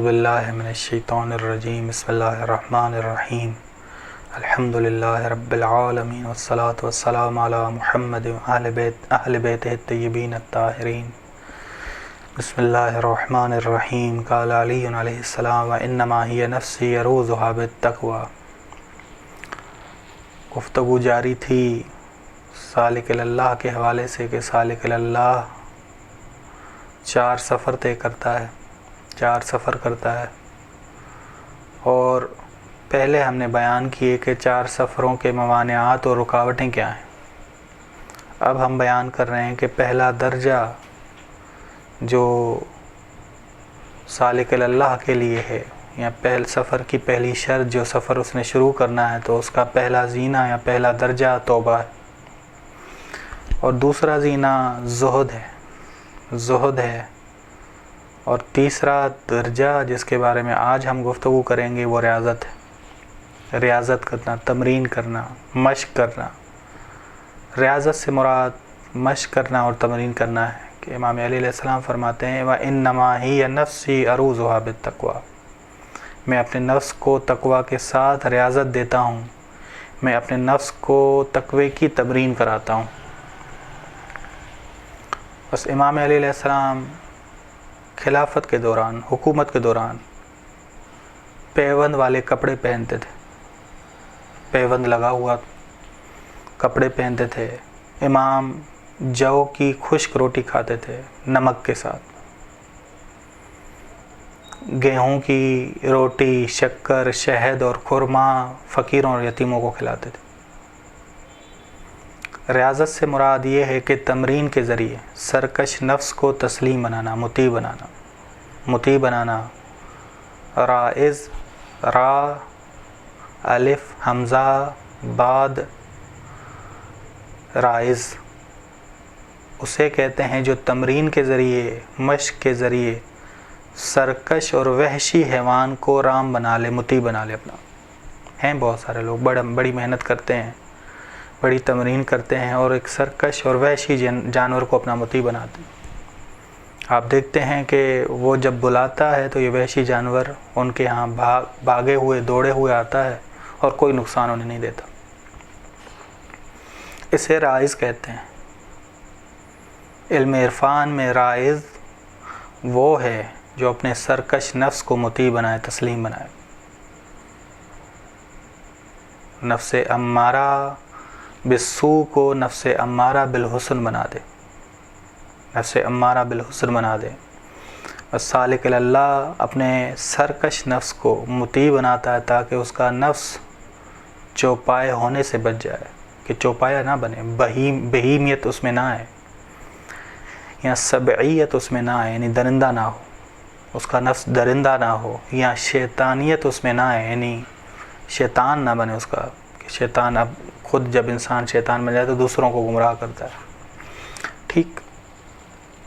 باللہ من الشیطان الرجیم بسم اللہ الرحمن الرحیم الحمد للہ رب العالمین والصلاة والسلام علی محمد اہل بیتہ الطیبین الطاہرین بسم اللہ الرحمن الرحیم قال علی علیہ السلام وانما ہی نفسی یروزها بالتقوی۔ گفتگو جاری تھی سالک اللہ کے حوالے سے کہ سالک اللہ 4 سفر طے کرتا ہے، 4 سفر کرتا ہے، اور پہلے ہم نے بیان کیے کہ 4 سفروں کے موانعات اور رکاوٹیں کیا ہیں۔ اب ہم بیان کر رہے ہیں کہ پہلا درجہ جو سالک اللہ کے لیے ہے، یا پہل سفر کی پہلی شرط جو سفر اس نے شروع کرنا ہے، تو اس کا پہلا زینہ یا پہلا درجہ توبہ ہے، اور دوسرا زینہ زہد ہے، اور تیسرا درجہ جس کے بارے میں آج ہم گفتگو کریں گے وہ ریاضت ہے۔ ریاضت کرنا، تمرین کرنا، مشق کرنا۔ ریاضت سے مراد مشق کرنا اور تمرین کرنا ہے کہ امام علی علیہ السلام فرماتے ہیں وَإِنَّمَا هِيَ نَفْسِي أَرُوزُهَا بِالتَّقْوَى، میں اپنے نفس کو تقوی کے ساتھ ریاضت دیتا ہوں، میں اپنے نفس کو تقوی کی تمرین کراتا ہوں۔ بس امام علی علیہ السلام خلافت کے دوران، حکومت کے دوران پیوند والے کپڑے پہنتے تھے، پیوند لگا ہوا کپڑے پہنتے تھے۔ امام جو کی خشک روٹی کھاتے تھے نمک کے ساتھ، گیہوں کی روٹی، شکر، شہد اور خرما فقیروں اور یتیموں کو کھلاتے تھے۔ ریاضت سے مراد یہ ہے کہ تمرین کے ذریعے سرکش نفس کو تسلیم بنانا، مطیع بنانا۔ رائز، را، الف، حمزہ، باد، رائز اسے کہتے ہیں جو تمرین کے ذریعے، مشق کے ذریعے سرکش اور وحشی حیوان کو رام بنا لے، مطیع بنا لے اپنا۔ ہیں بہت سارے لوگ بڑی محنت کرتے ہیں، بڑی تمرین کرتے ہیں، اور ایک سرکش اور وحشی جانور کو اپنا مطیع بناتے ہیں۔ آپ دیکھتے ہیں کہ وہ جب بلاتا ہے تو یہ وحشی جانور ان کے ہاں بھاگے ہوئے، دوڑے ہوئے آتا ہے اور کوئی نقصان انہیں نہیں دیتا۔ اسے رائز کہتے ہیں۔ علم عرفان میں رائز وہ ہے جو اپنے سرکش نفس کو مطیع بنائے، تسلیم بنائے۔ نفس امارہ بالسوء کو نفس امارہ بالحسن بنا دے، نفس امارہ بالحسن بنا دے۔ سالک اللہ اپنے سرکش نفس کو مطیع بناتا ہے تاکہ اس کا نفس چوپائے ہونے سے بچ جائے، کہ چوپایا نہ بنے، بہیمیت اس میں نہ آئے، یا سبعیت اس میں نہ آئے، یعنی درندہ نہ ہو، اس کا نفس درندہ نہ ہو، یا شیطانیت اس میں نہ آئے، یعنی شیطان نہ بنے اس کا، کہ شیطان اب خود جب انسان شیطان بن جائے تو دوسروں کو گمراہ کرتا ہے۔ ٹھیک،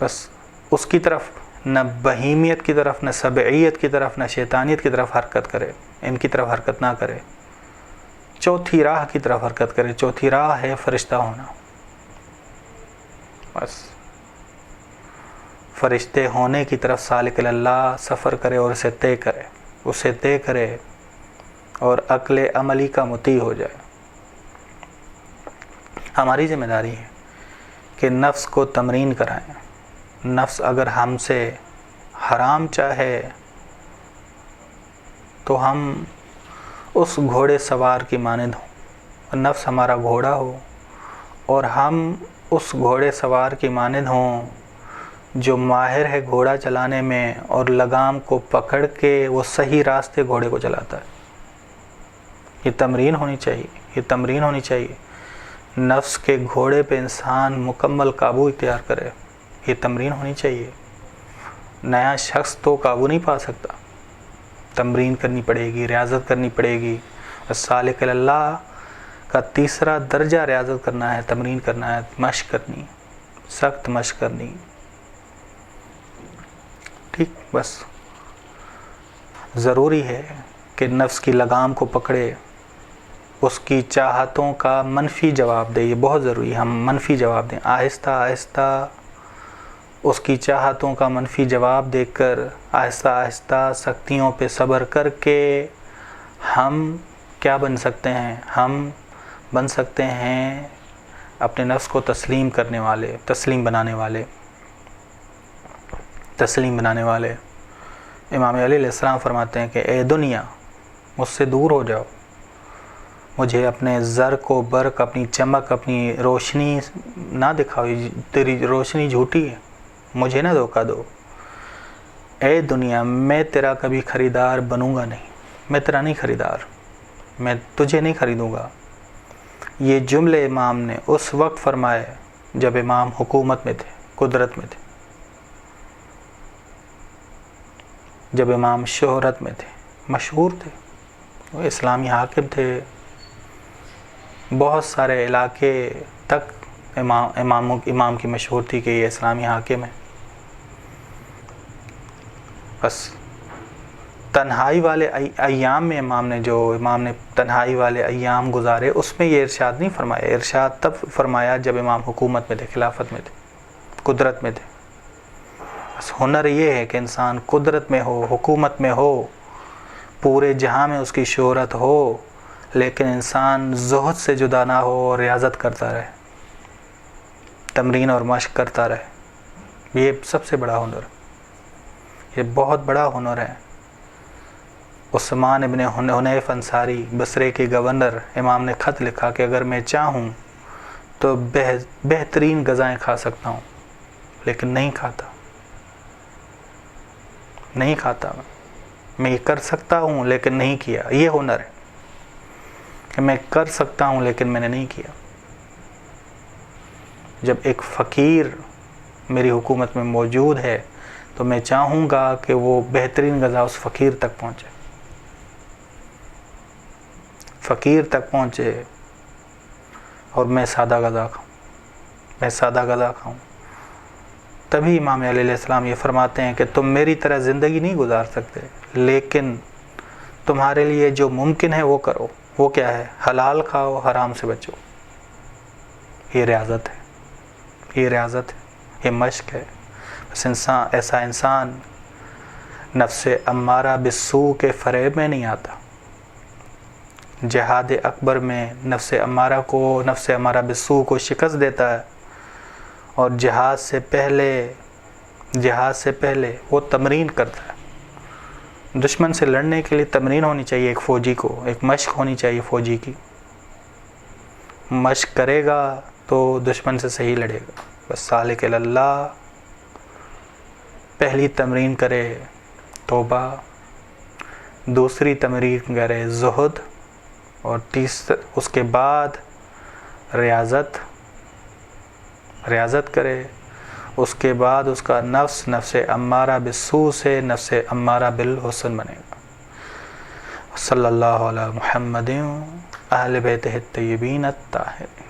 بس اس کی طرف نہ بہیمیت کی طرف، نہ سبعیت کی طرف، نہ شیطانیت کی طرف حرکت کرے، ان کی طرف حرکت نہ کرے، چوتھی راہ کی طرف حرکت کرے۔ چوتھی راہ ہے فرشتہ ہونا۔ بس فرشتے ہونے کی طرف سالک اللہ سفر کرے اور اسے طے کرے اور عقل عملی کا مطیع ہو جائے۔ ہماری ذمہ داری ہے کہ نفس کو تمرین کرائیں۔ نفس اگر ہم سے حرام چاہے تو ہم اس گھوڑے سوار کی مانند ہوں، نفس ہمارا گھوڑا ہو اور ہم اس گھوڑے سوار کی مانند ہوں جو ماہر ہے گھوڑا چلانے میں، اور لگام کو پکڑ کے وہ صحیح راستے گھوڑے کو چلاتا ہے۔ یہ تمرین ہونی چاہیے، نفس کے گھوڑے پہ انسان مکمل قابو اختیار کرے، یہ تمرین ہونی چاہیے۔ نیا شخص تو قابو نہیں پا سکتا، تمرین کرنی پڑے گی، ریاضت کرنی پڑے گی۔ سالک اللہ کا تیسرا درجہ ریاضت کرنا ہے، تمرین کرنا ہے، مشق کرنی، سخت مشق کرنی۔ ٹھیک، بس ضروری ہے کہ نفس کی لگام کو پکڑے، اس کی چاہتوں کا منفی جواب دے۔ یہ بہت ضروری ہے، ہم منفی جواب دیں، آہستہ آہستہ اس کی چاہتوں کا منفی جواب دے کر آہستہ آہستہ سختیوں پہ صبر کر کے ہم کیا بن سکتے ہیں؟ ہم بن سکتے ہیں اپنے نفس کو تسلیم کرنے والے، تسلیم بنانے والے۔ امام علی علیہ السلام فرماتے ہیں کہ اے دنیا، مجھ سے دور ہو جاؤ، مجھے اپنے زر کو برق، اپنی چمک، اپنی روشنی نہ دکھاؤ، تیری روشنی جھوٹی ہے، مجھے نہ دھوکہ دو۔ اے دنیا، میں تیرا کبھی خریدار بنوں گا نہیں، میں تیرا نہیں خریدار، میں تجھے نہیں خریدوں گا۔ یہ جملے امام نے اس وقت فرمائے جب امام حکومت میں تھے، قدرت میں تھے، جب امام شہرت میں تھے، مشہور تھے، وہ اسلامی حاکم تھے، بہت سارے علاقے تک امام کی مشہور تھی کہ یہ اسلامی حاکم ہے۔ بس تنہائی والے ایام میں امام نے تنہائی والے ایام گزارے، اس میں یہ ارشاد نہیں فرمایا، ارشاد تب فرمایا جب امام حکومت میں تھے، خلافت میں تھے، قدرت میں تھے۔ بس ہنر یہ ہے کہ انسان قدرت میں ہو، حکومت میں ہو، پورے جہاں میں اس کی شہرت ہو، لیکن انسان زہد سے جدا نہ ہو اور ریاضت کرتا رہے، تمرین اور مشق کرتا رہے۔ یہ سب سے بڑا ہنر، یہ بہت بڑا ہنر ہے۔ عثمان ابن حنیف انصاری، بصرے کے گورنر، امام نے خط لکھا کہ اگر میں چاہوں تو بہترین غذائیں کھا سکتا ہوں، لیکن نہیں کھاتا میں یہ کر سکتا ہوں لیکن نہیں کیا۔ یہ ہنر ہے کہ میں کر سکتا ہوں لیکن میں نے نہیں کیا۔ جب ایک فقیر میری حکومت میں موجود ہے تو میں چاہوں گا کہ وہ بہترین غذا اس فقیر تک پہنچے، اور میں سادہ غذا کھاؤں۔ تبھی امام علیہ السلام یہ فرماتے ہیں کہ تم میری طرح زندگی نہیں گزار سکتے، لیکن تمہارے لیے جو ممکن ہے وہ کرو۔ وہ کیا ہے؟ حلال کھاؤ، حرام سے بچو۔ یہ ریاضت ہے، یہ مشق ہے۔ بس ایسا انسان نفس امارہ بالسوء کے فریب میں نہیں آتا۔ جہاد اکبر میں نفس امارہ بالسوء کو شکست دیتا ہے، اور جہاد سے پہلے وہ تمرین کرتا ہے۔ دشمن سے لڑنے کے لیے تمرین ہونی چاہیے ایک فوجی کو، ایک مشق ہونی چاہیے فوجی کی۔ مشق کرے گا تو دشمن سے صحیح لڑے گا۔ بس سالک اللہ، پہلی تمرین کرے توبہ، دوسری تمرین کرے زہد، اور اس کے بعد ریاضت کرے۔ اس کے بعد اس کا نفس امارہ بالسوء سے نفس امارہ بالحسن بنے گا۔ صلی اللہ علی محمد اہل بیتہ الطیبین الطاہرین۔